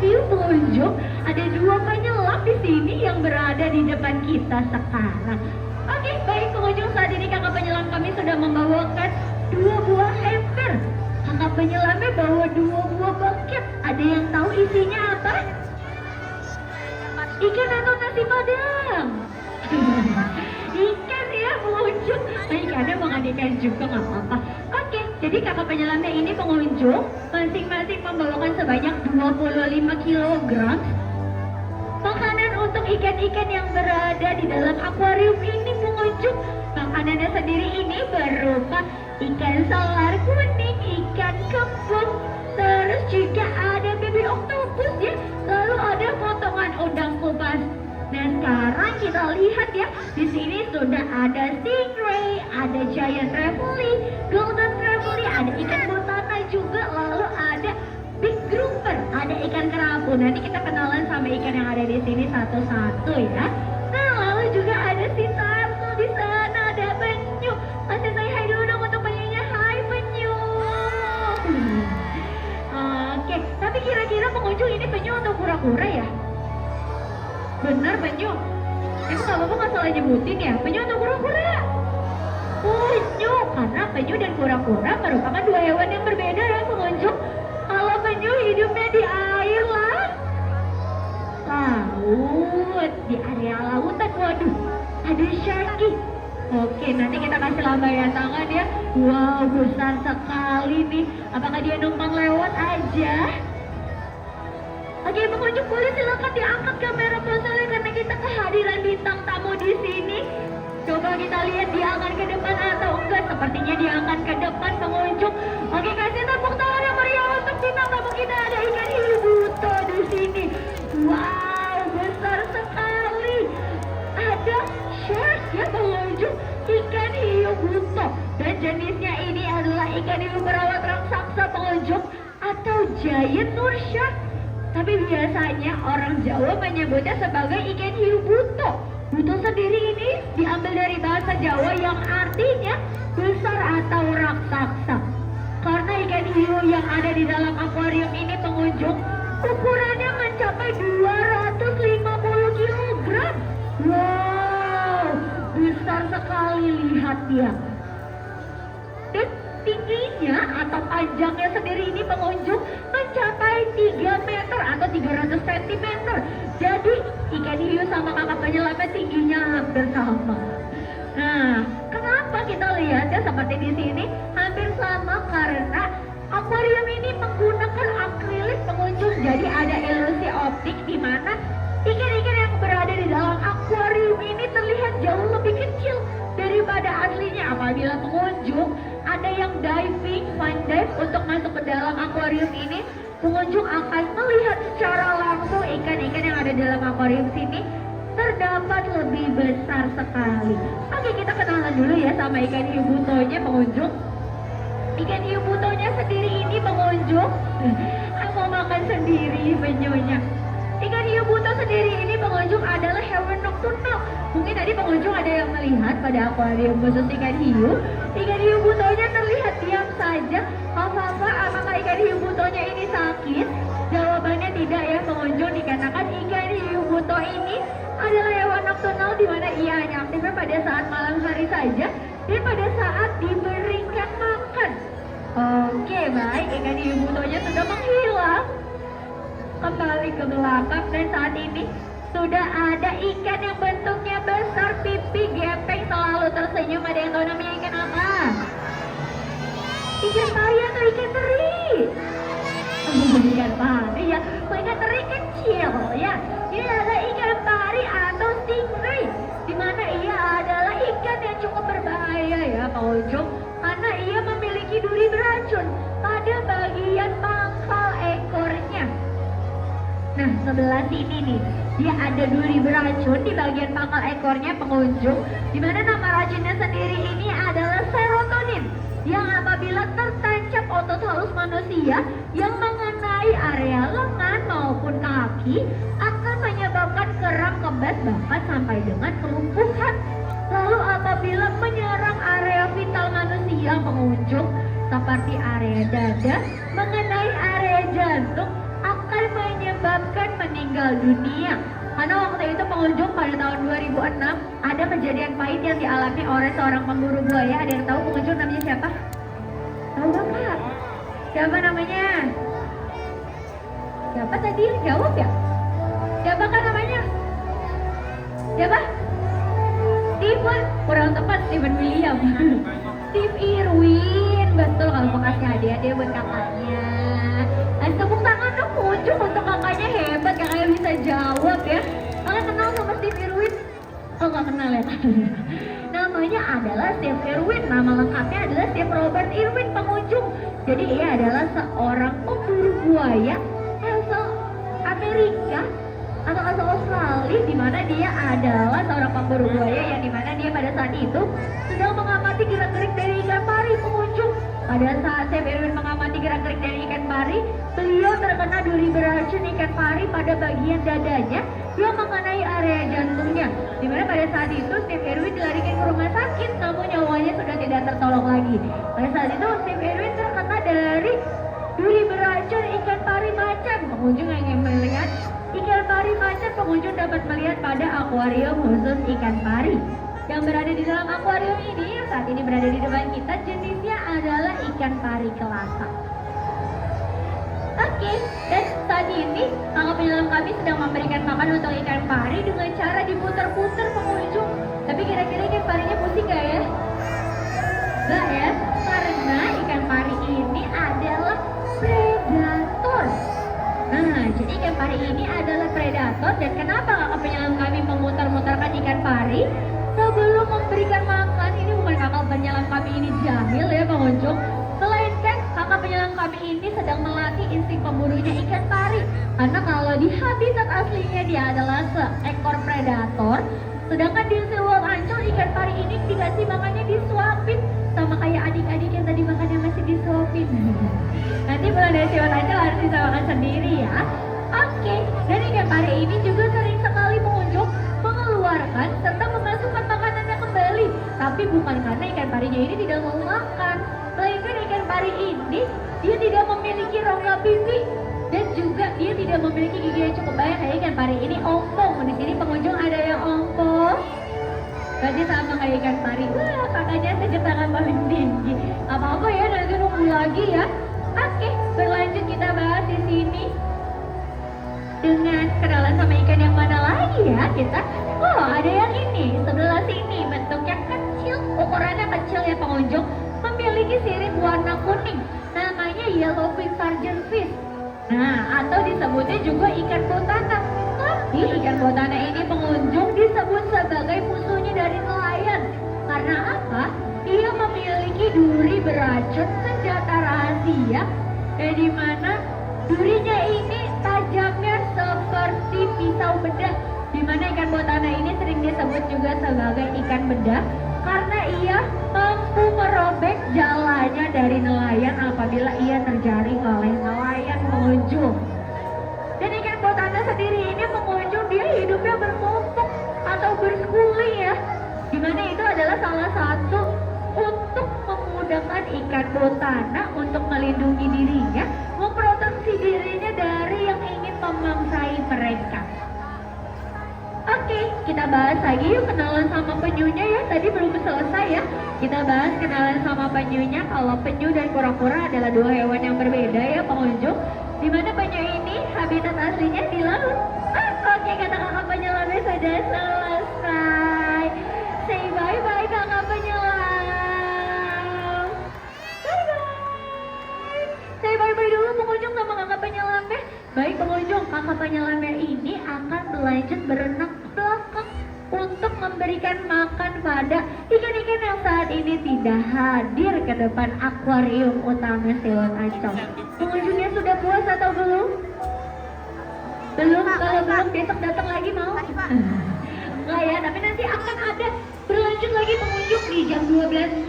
view pengunjung, ada dua penyelam di sini yang berada di depan kita sekarang. Oke, baik pengunjung, saat ini kakak penyelam kami sudah membawakan dua buah ember. Kakak penyelamnya bawa dua buah bucket. Ada yang tahu isinya apa? Ikan atau nasi padang? Ikan ya pengunjung. Ikannya mengandalkan juga nggak apa-apa. Oke, jadi kakak penyelamnya ini pengunjung masing-masing membawakan sebanyak 25 kilogram makanan untuk ikan-ikan yang berada di dalam akuarium ini pengunjung. Makanannya sendiri ini berupa ikan solar kuning, ikan kembung, terus juga ada baby octopus ya, lalu ada potongan udang kupas. Nah sekarang kita lihat ya, di sini sudah ada stingray, ada giant trevally, golden trevally, ada ikan botana juga, lalu ada big grouper, ada ikan kerapu. Nanti kita kenalan sama ikan yang ada di sini satu-satu ya. Nah lalu juga ada si turtle di sana, ada penyu. Kasih saya hai dulu dong untuk penyunya. Hai penyu. Oke, tapi kira-kira pengunjung ini penyu atau kura-kura ya? Benar penyu. Emang gak apa-apa nggak salah nyebutin ya? Penyu atau kura-kura? Penyu, karena penyu dan kura-kura merupakan dua hewan yang berbeda ya pengunjung. Kalau penyu hidupnya di air lah, laut, di area lautan. Waduh, ada sharky. Oke, nanti kita kasih lambaian tangan ya. Wow, besar sekali nih. Apakah dia numpang lewat aja? Oke, pengunjung boleh silakan diangkat kamera ponselnya karena kita kehadiran bintang tamu di sini. Coba kita lihat dia akan ke depan atau enggak. Sepertinya dia akan ke depan pengunjung. Oke, kasih tepuk tangan yang meriah untuk bintang tamu kita. Ada ikan hiu buto di sini. Wow, besar sekali. Ada shark ya pengunjung, ikan hiu buto. Dan jenisnya ini adalah ikan hiu berawat raksasa pengunjung atau giant shark. Tapi biasanya orang Jawa menyebutnya sebagai ikan hiu buto. Buto sendiri ini diambil dari bahasa Jawa yang artinya besar atau raksasa. Karena ikan hiu yang ada di dalam akuarium ini pengunjung, ukurannya mencapai 250 kg. Wow, besar sekali, lihat dia. Dan tingginya atau panjangnya sendiri ini pengunjung mencapai 3 meter atau 300 cm. Jadi ikan hiu sama kakak penyelamnya tingginya hampir sama. Nah, kenapa kita lihat ya seperti di sini hampir sama? Karena akuarium ini menggunakan akrilik pengunjung. Jadi ada ilusi optik di mana ikan-ikan yang berada di dalam akuarium ini terlihat jauh lebih kecil daripada aslinya. Apabila pengunjung ada yang diving, fun dive untuk masuk ke dalam akuarium ini, pengunjung akan melihat secara langsung ikan-ikan yang ada dalam akuarium sini terdapat lebih besar sekali. Oke, kita kenalan dulu ya sama ikan hiu butonya pengunjung. Ikan hiu butonya sendiri ini pengunjung, mau makan sendiri penyunya. Ikan hiu buto sendiri ini pengunjung adalah hewan nokturnal. Mungkin tadi pengunjung ada yang melihat pada akuarium khusus ikan hiu. Ikan hiu butonya terlihat diam saja. Apa-apa, apakah ikan hiu butonya ini sakit? Jawabannya tidak ya pengunjung, dikarenakan ikan hiu buto ini adalah hewan nokturnal di mana ia hanya aktifnya pada saat malam hari saja dan pada saat diberikan makan. Oke, baik, ikan hiu butonya sudah menghilang kembali ke belakang dan saat ini sudah ada ikan yang bentuknya besar, pipi gepeng, selalu tersenyum. Ada yang tahu namanya ikan apa? Ikan pari atau ikan teri? Ikan pari ya, ikan teri kecil ya. Ini adalah ikan pari atau stingray, di mana ia adalah ikan yang cukup berbahaya ya pengunjung, karena ia memiliki duri beracun pada bagian pangkal ekornya. Nah, sebelah sini nih, dia ada duri beracun di bagian pangkal ekornya pengunjung, di mana nama racunnya sendiri ini adalah serotonin, yang apabila tertancap otot halus manusia yang mengenai area lengan maupun kaki akan menyebabkan kram, kebas, bahkan sampai dengan kelumpuhan. Lalu apabila menyerang area vital manusia pengunjung seperti area dada, mengenai area jantung, akan menyebabkan menyebabkan meninggal dunia. Karena waktu itu pengunjung pada tahun 2006 ada kejadian pahit yang dialami oleh seorang pemburu buaya. Ada yang tahu pengunjung namanya siapa? Tahu Bapak? Siapa namanya? Siapa tadi yang jawab ya? Siapa kan namanya? Siapa? Steven, kurang tepat Steven William. Steve Irwin, betul. Kalau mau kasih hadiah dia buat kakaknya. Tepuk tangan dong pengunjung untuk kakaknya, hebat, kakaknya bisa jawab ya. Kalian kenal sama Steve Irwin? Oh nggak kenal ya? Namanya adalah Steve Irwin, nama lengkapnya adalah Steve Robert Irwin pengunjung. Jadi ia adalah seorang pemburu buaya asal Amerika atau asal Australia, di mana dia adalah seorang pemburu buaya yang dimana dia pada saat itu sedang mengamati gerak-gerik dari ikan pari pengunjung. Pada saat Steve Irwin mengamati gerak-gerik dari ikan pari, beliau terkena duri beracun ikan pari pada bagian dadanya yang mengenai area jantungnya. Dimana pada saat itu Steve Irwin dilarikan ke rumah sakit, namun nyawanya sudah tidak tertolong lagi. Pada saat itu Steve Irwin terkena dari duri beracun ikan pari macan. Pengunjung yang ingin melihat ikan pari macan, pengunjung dapat melihat pada akuarium khusus ikan pari. Yang berada di dalam akuarium ini, yang saat ini berada di depan kita, jenisnya adalah ikan pari kelasa. Oke, dan saat ini kakak penyelam kami sedang memberikan makan untuk ikan pari dengan cara diputar-putar pengunjung. Tapi kira-kira ikan parinya pusing gak ya? Enggak ya, karena ikan pari ini adalah predator. Nah, jadi ikan pari ini adalah predator. Dan kenapa kakak penyelam kami memutar-mutarkan ikan pari? Sebelum memberikan makan, ini bukan kakak penyelam kami ini jahil ya pengunjung, melainkan kakak penyelam kami ini sedang melatih insting pemburunya ikan pari. Karena kalau di habitat aslinya dia adalah seekor predator, sedangkan di SeaWorld Ancol ikan pari ini dikasih makannya disuapin, sama kayak adik-adik yang tadi makannya masih disuapin. Nanti pulang dari SeaWorld Ancol harus bisa makan sendiri ya. Oke, dan ikan pari ini juga sering sekali pengunjung mengeluarkan serta memasukkan makanannya kembali. Tapi bukan karena ikan parinya ini tidak mau makan, melainkan ikan pari ini dia tidak memiliki rongga pipi dan juga dia tidak memiliki gigi yang cukup banyak. Kayak ikan pari ini ompong. Di sini pengunjung ada yang ompong. Berarti sama kayak ikan pari. Wah, kakaknya sejak tangan paling tinggi. Apa-apa ya, nanti nunggu lagi ya. Oke, berlanjut kita bahas di sini dengan kenalan sama ikan yang mana lagi ya kita. Oh, ada yang ini sebelah sini, bentuknya kecil, ukurannya kecil ya pengunjung, memiliki sirip warna kuning, namanya yellowfin sargentfish. Nah, atau disebutnya juga ikan botana. Tapi ikan botana ini pengunjung disebut sebagai musuhnya dari nelayan. Karena apa? Ia memiliki duri beracun senjata rahasia, di mana durinya ini tajamnya seperti pisau bedah. Di mana ikan botana ini sering disebut juga sebagai ikan bedah karena ia mampu merobek jalannya dari nelayan apabila ia terjaring oleh nelayan pengunjung. Dan ikan botana sendiri ini pengunjung dia hidupnya berkelompok atau berskuli ya. Dimana itu adalah salah satu untuk memudahkan ikan botana untuk melindungi dirinya, memproteksi dirinya dari yang ingin memangsai mereka. Oke, kita bahas lagi yuk kenalan sama penyunya ya. Tadi belum selesai ya. Kita bahas kenalan sama penyunya. Kalau penyu dan kura-kura adalah dua hewan yang berbeda ya pengunjung. Dimana penyu ini habitat aslinya di laut. Oke, kata kakak penyelamnya sudah selesai. Say bye-bye kakak penyelam. Bye-bye. Say bye-bye dulu pengunjung sama kakak penyelamnya. Baik pengunjung, kakak penyelamnya ini akan berlanjut berenang ke belakang untuk memberikan makan pada ikan-ikan yang saat ini tidak hadir ke depan akuarium utama SeaWorld Ancol. Pengunjungnya sudah puas atau belum? Belum, kalau belum besok datang lagi mau? Enggak ya, tapi nanti akan ada berlanjut lagi pengunjung di jam 12.40.